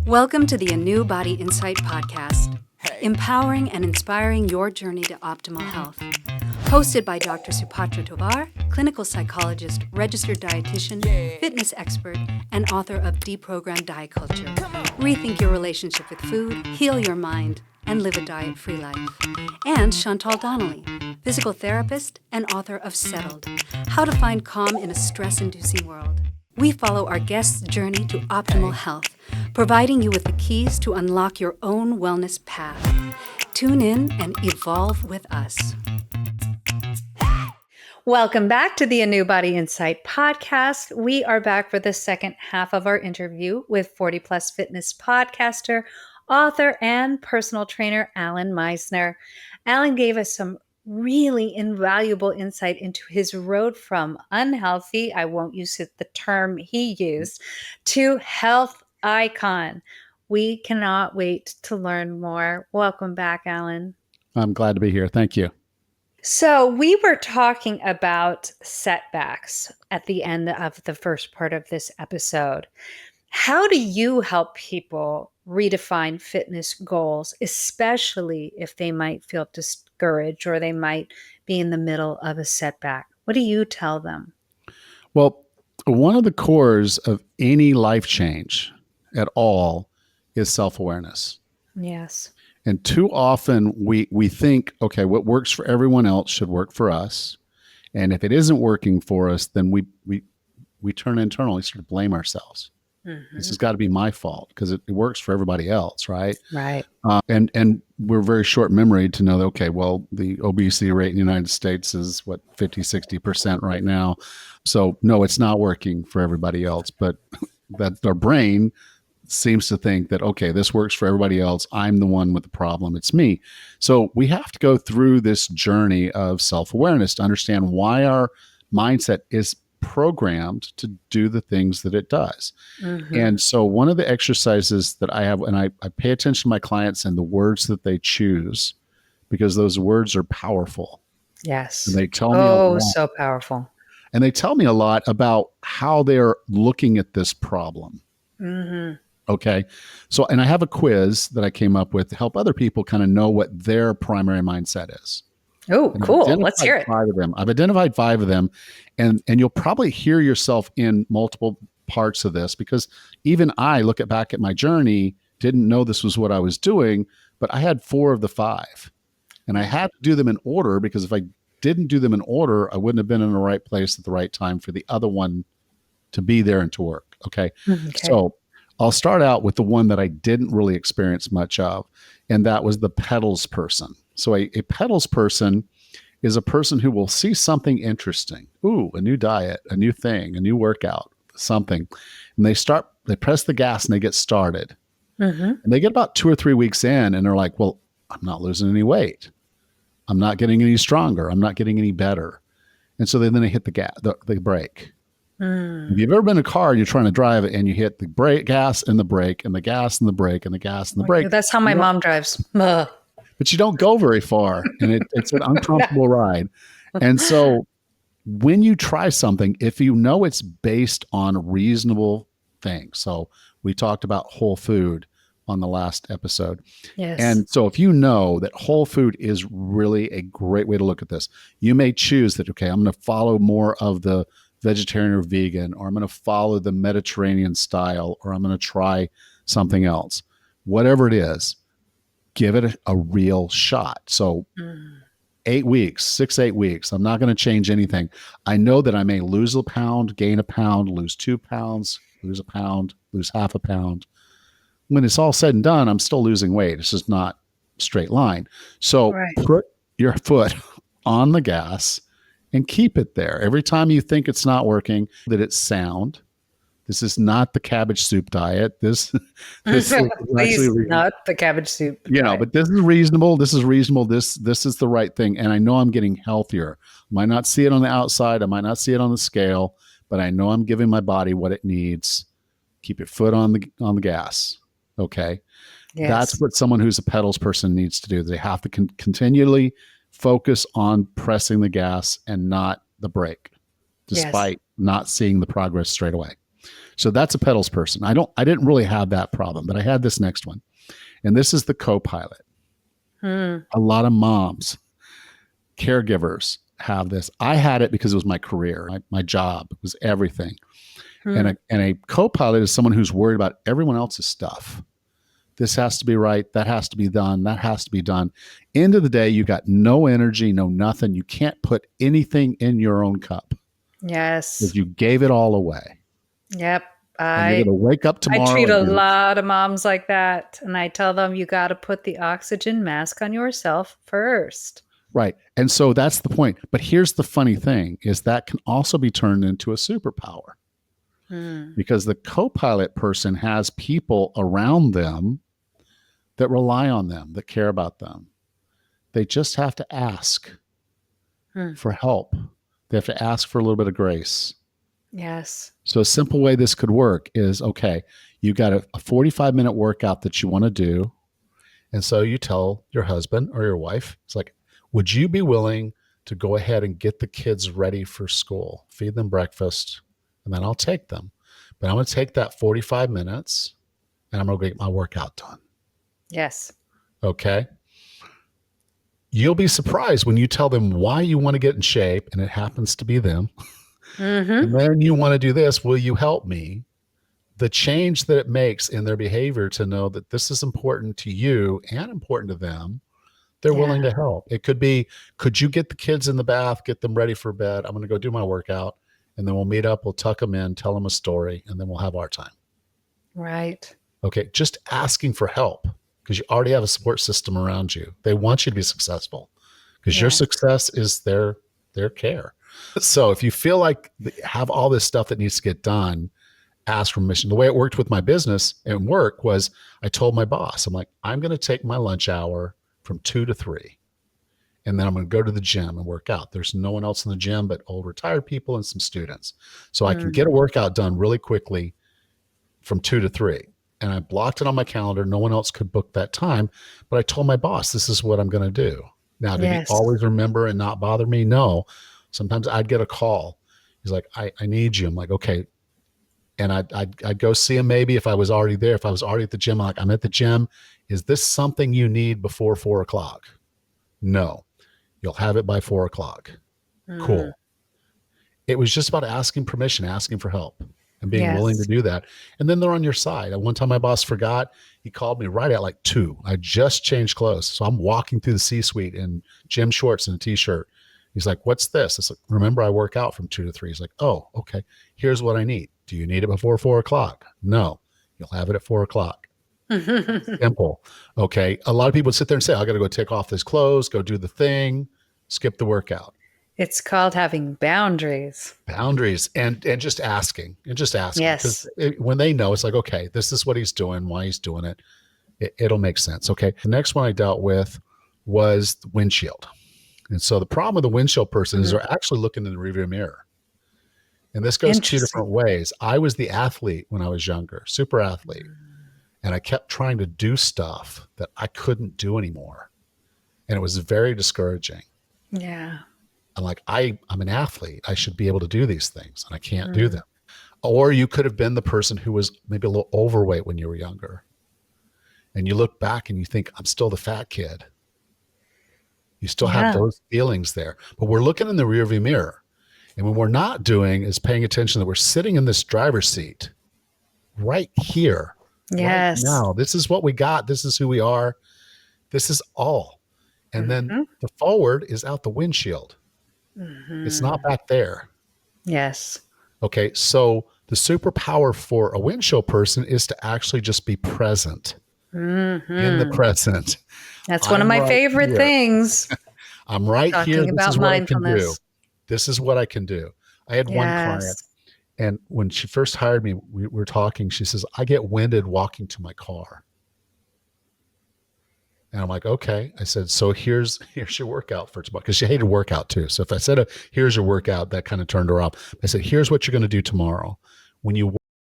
Welcome to the ANEW Body Insight Podcast, empowering and inspiring your journey to optimal health. Hosted by Dr. Supatra Tovar, clinical psychologist, registered dietitian, fitness expert, and author of Deprogrammed Diet Culture. Rethink your relationship with food, heal your mind, and live a diet-free life. And Chantal Donnelly, physical therapist and author of Settled, How to Find Calm in a Stress-Inducing World. We follow our guests' journey to optimal health, providing you with the keys to unlock your own wellness path. Tune in and evolve with us. Welcome back to the ANEW Body Insight Podcast. We are back for the second half of our interview with 40 Plus Fitness podcaster, author, and personal trainer, Allan Misner. Allan gave us some really invaluable insight into his road from unhealthy, I won't use the term he used, to health icon. We cannot wait to learn more. Welcome back, Allan. I'm glad to be here. Thank you. So we were talking about setbacks at the end of the first part of this episode. How do you help people redefine fitness goals, especially if they might feel discouraged or they might be in the middle of a setback? What do you tell them? Well, one of the cores of any life change at all is self-awareness. Yes. And too often we think, okay, what works for everyone else should work for us. And if it isn't working for us, then we turn internally, sort of blame ourselves. Mm-hmm. This has got to be my fault because it works for everybody else, right? Right. And we're very short memory to know that, okay, well, the obesity rate in the United States is 50, 60% right now. So no, it's not working for everybody else, but that our brain seems to think that, okay, this works for everybody else. I'm the one with the problem. It's me. So we have to go through this journey of self-awareness to understand why our mindset is programmed to do the things that it does. Mm-hmm. And so one of the exercises that I have, and I pay attention to my clients and the words that they choose, because those words are powerful. Yes. And they tell me a lot. So powerful. And they tell me a lot about how they're looking at this problem. Mm-hmm. Okay. So, and I have a quiz that I came up with to help other people kind of know what their primary mindset is. Oh, cool. Let's hear it. 5 of them. I've identified 5 of them, and you'll probably hear yourself in multiple parts of this, because even I look back at my journey, didn't know this was what I was doing, but I had 4 of the 5, and I had to do them in order, because if I didn't do them in order, I wouldn't have been in the right place at the right time for the other one to be there and to work. Okay. So I'll start out with the one that I didn't really experience much of, and that was the pedals person. So a pedals person is a person who will see something interesting. Ooh, a new diet, a new thing, a new workout, something. And they press the gas and they get started. Mm-hmm. And they get about 2 or 3 weeks in and they're like, well, I'm not losing any weight. I'm not getting any stronger. I'm not getting any better. And so then they hit the brake. If you've ever been in a car and you're trying to drive it and you hit the brake, gas and the brake and the gas and the brake and the gas and the brake. That's how my mom drives. But you don't go very far, and it's an uncomfortable ride. And so when you try something, if you know it's based on reasonable things, so we talked about whole food on the last episode. Yes. And so if you know that whole food is really a great way to look at this, you may choose that, okay, I'm going to follow more of the vegetarian or vegan, or I'm going to follow the Mediterranean style, or I'm going to try something else. Whatever it is, give it a real shot. So 8 weeks, 6-8 weeks, I'm not going to change anything. I know that I may lose a pound, gain a pound, lose 2 pounds, lose a pound, lose half a pound. When it's all said and done, I'm still losing weight. It's just not a straight line. So put your foot on the gas and keep it there. Every time you think it's not working, that it's sound. This is not the cabbage soup diet. This is not the cabbage soup. But this is reasonable. This is reasonable. This is the right thing. And I know I'm getting healthier. I might not see it on the outside. I might not see it on the scale, but I know I'm giving my body what it needs. Keep your foot on the gas. Okay. Yes. That's what someone who's a pedals person needs to do. They have to continually focus on pressing the gas and not the brake, despite not seeing the progress straight away. So that's a pedals person. I didn't really have that problem, but I had this next one. And this is the co-pilot. A lot of moms, caregivers have this. I had it because it was my career, my job. It was everything. And a co-pilot is someone who's worried about everyone else's stuff. This has to be right. That has to be done. That has to be done. End of the day, you got no energy, no nothing. You can't put anything in your own cup. Yes. Because you gave it all away. Yep. And you're going to wake up tomorrow. I treat a lot of moms like that. And I tell them, you got to put the oxygen mask on yourself first. Right. And so that's the point. But here's the funny thing is that can also be turned into a superpower. Because the co-pilot person has people around them that rely on them, that care about them. They just have to ask for help. They have to ask for a little bit of grace. Yes. So a simple way this could work is, okay, you got a 45-minute workout that you want to do. And so you tell your husband or your wife, it's like, would you be willing to go ahead and get the kids ready for school, feed them breakfast, and then I'll take them. But I'm going to take that 45 minutes and I'm going to get my workout done. Yes. Okay. You'll be surprised when you tell them why you want to get in shape and it happens to be them. And then you want to do this. Will you help me? The change that it makes in their behavior to know that this is important to you and important to them, they're willing to help. It could be, could you get the kids in the bath, get them ready for bed? I'm going to go do my workout and then we'll meet up. We'll tuck them in, tell them a story, and then we'll have our time. Right. Okay. Just asking for help because you already have a support system around you. They want you to be successful because your success is their care. So if you feel like you have all this stuff that needs to get done, ask for permission. The way it worked with my business and work was I told my boss, I'm like, I'm going to take my lunch hour from 2 to 3. And then I'm going to go to the gym and work out. There's no one else in the gym but old retired people and some students. So I can get a workout done really quickly from 2 to 3. And I blocked it on my calendar. No one else could book that time. But I told my boss, this is what I'm going to do. Now, did he always remember and not bother me? No. Sometimes I'd get a call. He's like, I need you. I'm like, okay. And I'd go see him maybe if I was already there. If I was already at the gym, I'm like, I'm at the gym. Is this something you need before 4 o'clock? No. You'll have it by 4 o'clock. Cool. It was just about asking permission, asking for help and being willing to do that. And then they're on your side. One time my boss forgot. He called me right at like 2. I just changed clothes. So I'm walking through the C-suite in gym shorts and a t-shirt. He's like, what's this? It's like, remember I work out from 2 to 3. He's like, oh, okay. Here's what I need. Do you need it before 4 o'clock? No. You'll have it at 4 o'clock. Simple. Okay. A lot of people sit there and say, I got to go take off this clothes, go do the thing, skip the workout. It's called having boundaries. Boundaries and just asking. Yes. When they know, it's like, okay, this is what he's doing, why he's doing it. It'll make sense. Okay. The next one I dealt with was the windshield. And so the problem with the windshield person is they're actually looking in the rearview mirror. And this goes 2 different ways. I was the athlete when I was younger, super athlete. And I kept trying to do stuff that I couldn't do anymore. And it was very discouraging. Yeah. I'm like, I'm an athlete. I should be able to do these things and I can't do them. Or you could have been the person who was maybe a little overweight when you were younger. And you look back and you think, I'm still the fat kid. You still have those feelings there. But we're looking in the rearview mirror. And what we're not doing is paying attention that we're sitting in this driver's seat right here. Yes. Right now. This is what we got. This is who we are. This is all. And then the forward is out the windshield. It's not back there. Yes. Okay. So the superpower for a windshield person is to actually just be present in the present. That's one of my favorite things. I'm right here. This about is what I can do. mindfulness. This is what I can do. I had one client, and when she first hired me, we were talking. She says, I get winded walking to my car. And I'm like, okay. I said, so here's your workout for tomorrow. Because she hated workout too. So if I said, here's your workout, that kind of turned her off. I said, here's what you're going to do tomorrow. When you